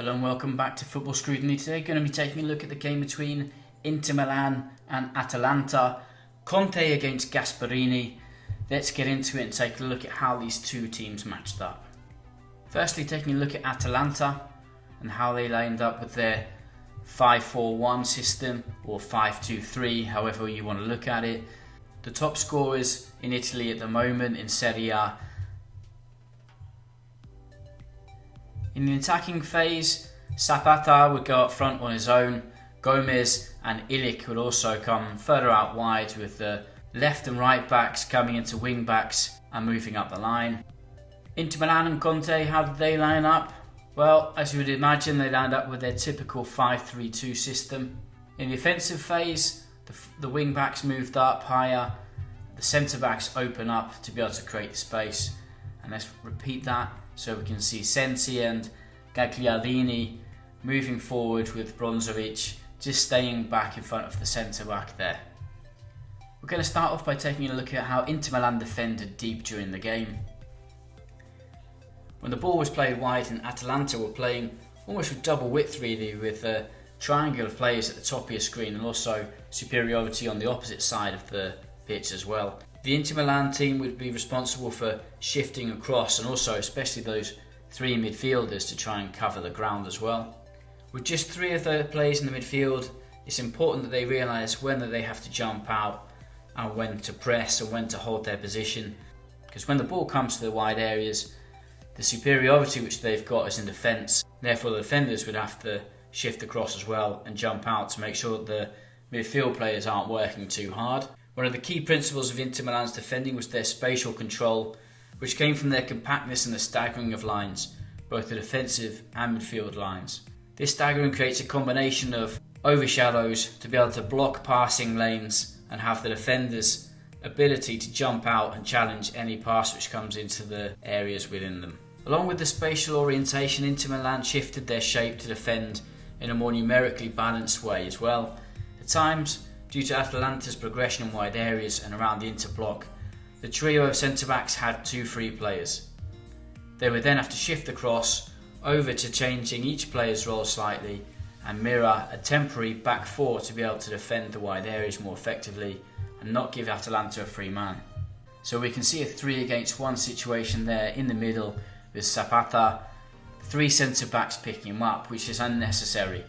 Hello and welcome back to Football Scrutiny. Today going to be taking a look at the game between Inter Milan and Atalanta. Conte against Gasperini. Let's get into it and take a look at how these two teams matched up. Firstly, taking a look at Atalanta and how they lined up with their 5-4-1 system or 5-2-3, however you want to look at it. The top scorers in Italy at the moment in Serie A. In the attacking phase, Zapata would go up front on his own. Gomez and Ilic would also come further out wide, with the left and right backs coming into wing backs and moving up the line. Inter Milan and Conte, how did they line up? Well, as you would imagine, they lined up with their typical 5-3-2 system. In the offensive phase, the wing backs moved up higher. The centre backs open up to be able to create the space. And let's repeat that so we can see Sensi and Gagliardini moving forward, with Brozovic just staying back in front of the centre back there. We're going to start off by taking a look at how Inter Milan defended deep during the game. When the ball was played wide, and Atalanta were playing almost with double width really, with a triangle of players at the top of your screen and also superiority on the opposite side of the pitch as well. The Inter Milan team would be responsible for shifting across, and also especially those three midfielders to try and cover the ground as well. With just three of the players in the midfield, it's important that they realise when they have to jump out and when to press and when to hold their position, because when the ball comes to the wide areas, the superiority which they've got is in defence. Therefore the defenders would have to shift across as well and jump out to make sure that the midfield players aren't working too hard. One of the key principles of Inter Milan's defending was their spatial control, which came from their compactness and the staggering of lines, both the defensive and midfield lines. This staggering creates a combination of overshadows to be able to block passing lanes and have the defenders' ability to jump out and challenge any pass which comes into the areas within them. Along with the spatial orientation, Inter Milan shifted their shape to defend in a more numerically balanced way as well. At times, due to Atalanta's progression in wide areas and around the Inter block, the trio of centre-backs had two free players. They would then have to shift across over to changing each player's role slightly and mirror a temporary back four to be able to defend the wide areas more effectively and not give Atalanta a free man. So we can see a 3 against 1 situation there in the middle, with Zapata, three centre-backs picking him up, which is unnecessary.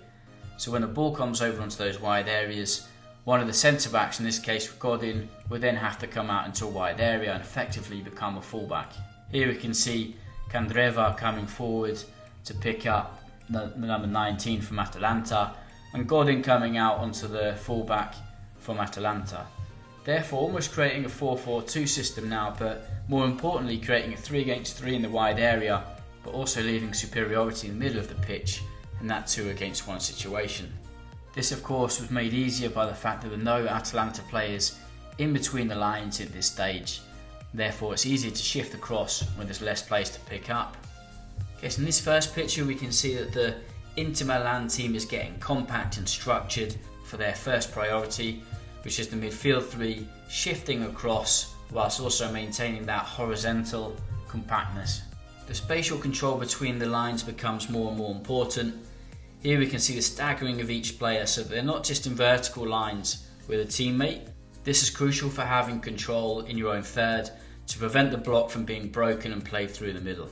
So when the ball comes over onto those wide areas, one of the centre-backs, in this case Godin, would then have to come out into a wide area and effectively become a fullback. Here we can see Candreva coming forward to pick up the number 19 from Atalanta, and Godin coming out onto the fullback from Atalanta. Therefore almost creating a 4-4-2 system now, but more importantly creating a 3 against 3 in the wide area, but also leaving superiority in the middle of the pitch in that 2 against 1 situation. This of course was made easier by the fact that there were no Atalanta players in between the lines at this stage. Therefore it's easier to shift across when there's less place to pick up. Okay, so in this first picture we can see that the Inter Milan team is getting compact and structured for their first priority, which is the midfield three shifting across whilst also maintaining that horizontal compactness. The spatial control between the lines becomes more and more important. Here we can see the staggering of each player so that they're not just in vertical lines with a teammate. This is crucial for having control in your own third to prevent the block from being broken and played through the middle.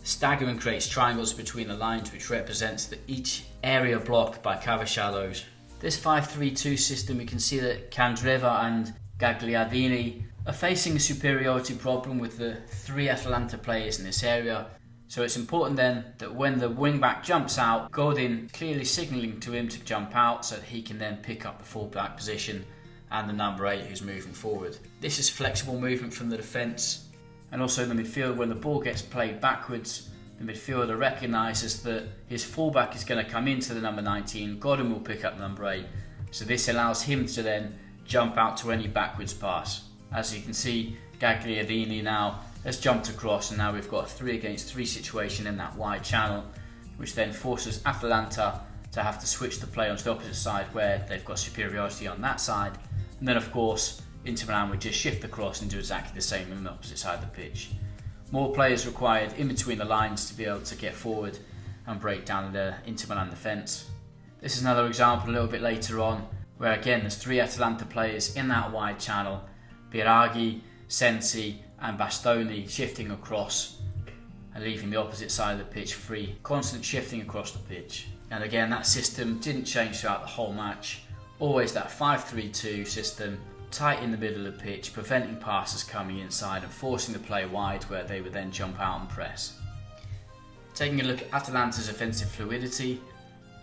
The staggering creates triangles between the lines, which represents each area blocked by cover shadows. This 5-3-2 system, we can see that Candreva and Gagliardini are facing a superiority problem with the three Atalanta players in this area. So it's important then that when the wing-back jumps out, Godin clearly signalling to him to jump out so that he can then pick up the full-back position and the number 8 who's moving forward. This is flexible movement from the defence, and also in the midfield, when the ball gets played backwards, the midfielder recognises that his full-back is going to come into the number 19, Godin will pick up number 8. So this allows him to then jump out to any backwards pass. As you can see, Gagliardini now has jumped across, and now we've got a 3 against 3 situation in that wide channel, which then forces Atalanta to have to switch the play onto the opposite side where they've got superiority on that side. And then of course Inter Milan would just shift across and do exactly the same on the opposite side of the pitch. More players required in between the lines to be able to get forward and break down the Inter Milan defence. This is another example a little bit later on, where again there's 3 Atalanta players in that wide channel, Biraghi, Sensi and Bastoni shifting across and leaving the opposite side of the pitch free, constant shifting across the pitch. And again, that system didn't change throughout the whole match, always that 5-3-2 system, tight in the middle of the pitch, preventing passes coming inside and forcing the play wide where they would then jump out and press. Taking a look at Atalanta's offensive fluidity,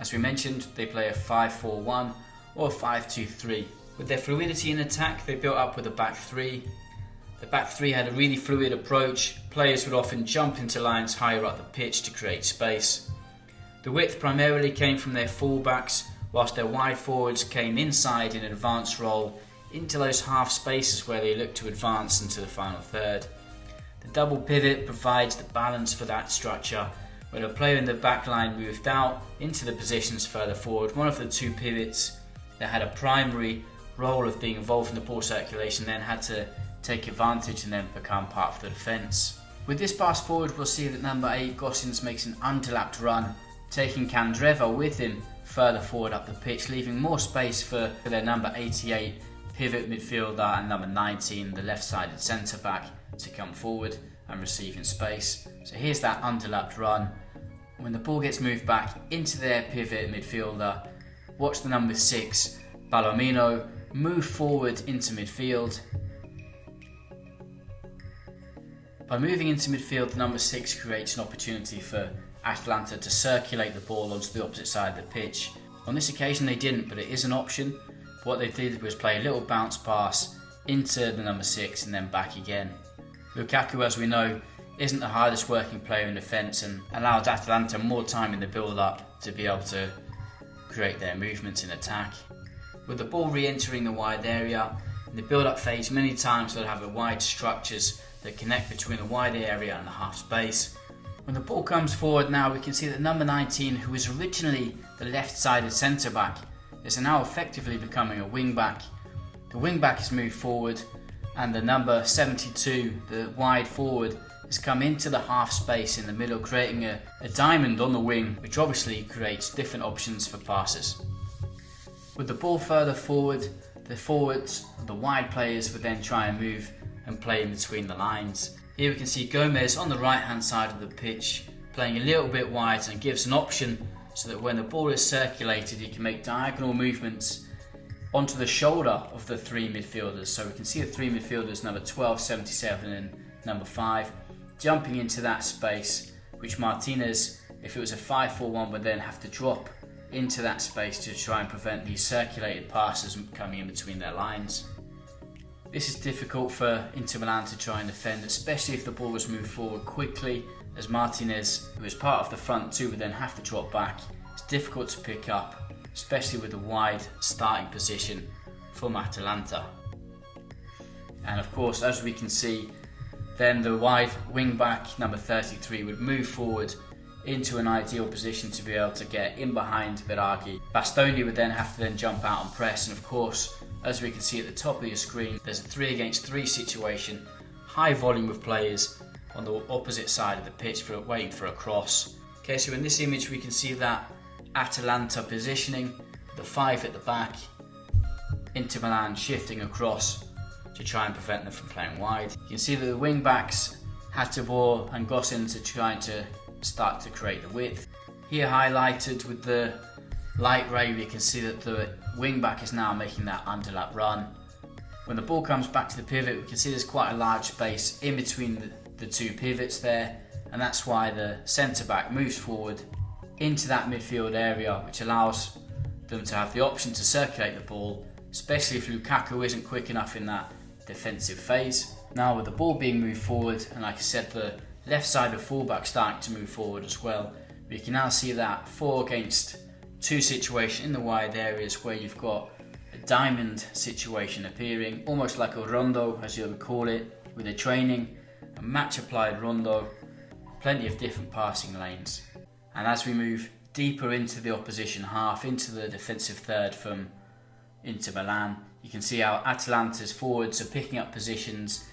as we mentioned, they play a 5-4-1 or a 5-2-3. With their fluidity in attack, they built up with a back 3. The back 3 had a really fluid approach. Players would often jump into lines higher up the pitch to create space. The width primarily came from their fullbacks, whilst their wide forwards came inside in an advanced role into those half spaces where they look to advance into the final third. The double pivot provides the balance for that structure. When a player in the back line moved out into the positions further forward, one of the 2 pivots that had a primary role of being involved in the ball circulation then had to take advantage and then become part of the defence. With this pass forward, we'll see that number 8 Gosens makes an underlapped run, taking Candreva with him further forward up the pitch, leaving more space for their number 88 pivot midfielder and number 19, the left-sided centre-back, to come forward and receive in space. So here's that underlapped run. When the ball gets moved back into their pivot midfielder, watch the number 6 Palomino move forward into midfield. By moving into midfield, number 6 creates an opportunity for Atalanta to circulate the ball onto the opposite side of the pitch. On this occasion they didn't, but it is an option. What they did was play a little bounce pass into the number 6 and then back again. Lukaku, as we know, isn't the hardest working player in defence and allowed Atalanta more time in the build-up to be able to create their movements in attack. With the ball re-entering the wide area, in the build-up phase many times they'll have wide structures that connect between the wide area and the half space. When the ball comes forward now, we can see that number 19, who was originally the left-sided centre-back, is now effectively becoming a wing-back. The wing-back has moved forward and the number 72, the wide forward, has come into the half space in the middle, creating a diamond on the wing, which obviously creates different options for passes. With the ball further forward, the forwards, the wide players would then try and move and play in between the lines. Here we can see Gomez on the right hand side of the pitch playing a little bit wide, and gives an option so that when the ball is circulated he can make diagonal movements onto the shoulder of the 3 midfielders. So we can see the 3 midfielders, number 12, 77 and number 5, jumping into that space, which Martinez, if it was a 5-4-1, would then have to drop into that space to try and prevent these circulated passes coming in between their lines. This is difficult for Inter Milan to try and defend, especially if the ball was moved forward quickly, as Martinez, who is part of the front 2, would then have to drop back. It's difficult to pick up, especially with the wide starting position from Atalanta. And of course, as we can see, then the wide wing back, number 33, would move forward into an ideal position to be able to get in behind Biraghi. Bastoni would then have to then jump out and press, and of course, as we can see at the top of your screen, there's a 3 against 3 situation, high volume of players on the opposite side of the pitch waiting for a cross. Okay, so in this image we can see that Atalanta positioning, the 5 at the back, Inter Milan shifting across to try and prevent them from playing wide. You can see that the wing backs, Hateboer and Gosens, are trying to start to create the width. Here highlighted with the light ray, we can see that the wing back is now making that underlap run. When the ball comes back to the pivot, we can see there's quite a large space in between the 2 pivots there, and that's why the centre back moves forward into that midfield area, which allows them to have the option to circulate the ball, especially if Lukaku isn't quick enough in that defensive phase. Now with the ball being moved forward, and like I said, the left side of fullback starting to move forward as well, we can now see that 4 against 2 situation in the wide areas where you've got a diamond situation appearing, almost like a rondo as you would call it, with a training, a match applied rondo, plenty of different passing lanes. And as we move deeper into the opposition half, into the defensive third from Inter Milan, you can see how Atalanta's forwards are picking up positions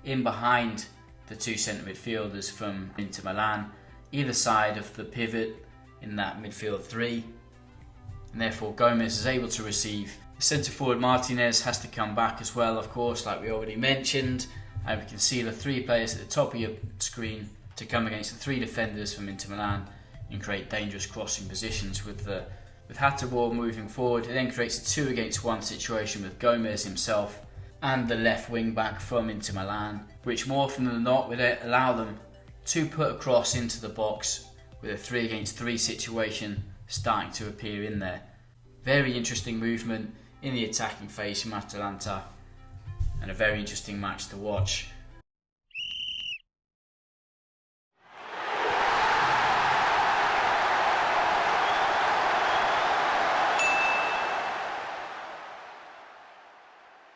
in behind the 2 centre midfielders from Inter Milan, either side of the pivot, in that midfield three, and therefore Gomez is able to receive. The centre forward Martinez has to come back as well, of course, like we already mentioned, and we can see the three players at the top of your screen to come against the three defenders from Inter Milan and create dangerous crossing positions with Hatterwar moving forward. It then creates a 2 against 1 situation with Gomez himself and the left wing back from Inter Milan, which more often than not would allow them to put a cross into the box with a 3 against 3 situation starting to appear in there. Very interesting movement in the attacking phase from Atalanta, and a very interesting match to watch.